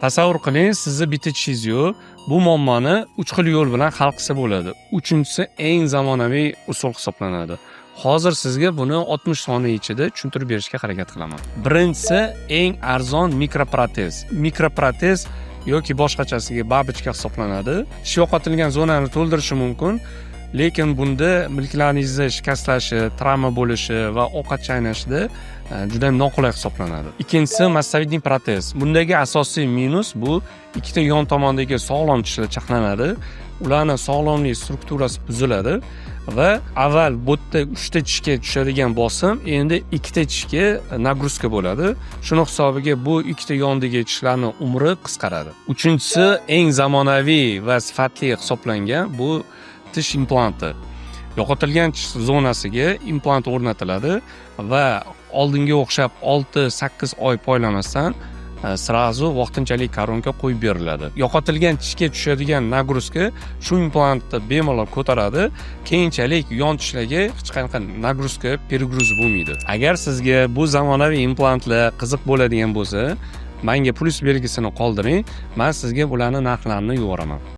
Tasavvur qiling, sizni bitta tishingiz yo'q. Bu muammoni 3 xil yo'l bilan hal qilsa bo'ladi. Uchinchisi eng zamonaviy usul hisoblanadi. Hozir sizga buni 60 soniya ichida tushuntirib berishga harakat qilaman. Birinchisi eng arzon mikroprotez. Mikroprotez yoki boshqachasiga babichka hisoblanadi. Tish yo'qotilgan zonani to'ldirishi mumkin, lekin bunda milklaringizni shikastlashi, travma bo'lishi va ovqat chaynashida juda ham noqulay hisoblanadi. Ikkinchisi massavidniy protez. Bundagi asosiy minus bu ikkita yon tomondagi sog'lom tishlar chaqlanadi. Ularning sog'lomlik strukturasi buziladi va avval bu yerda 3 ta tishga tushadigan bosim endi 2 ta tishga nagruzka bo'ladi. Shuning hisobiga bu ikkita yondagi tishlarning umri qisqaradi. Uchinchisi eng zamonaviy va sifatli hisoblangan bu tish implanti. Yo'qotilgan tish zonasiga implant o'rnatiladi va oldinga o'xshab 6-8 oy poylamasdan srazu vaqtinchalik koronka qo'yib beriladi. Yo'qotilgan tishga tushadigan nagruzka shu implantni bemalol ko'taradi, keyinchalik yon tishlarga hech qanaqa nagruzka, перегруз bo'lmaydi. Agar sizga bu zamonaviy implantlar qiziq bo'ladigan bo'lsa, menga plus belgisini qoldiring, men sizga bularning narxlarini yuboraman.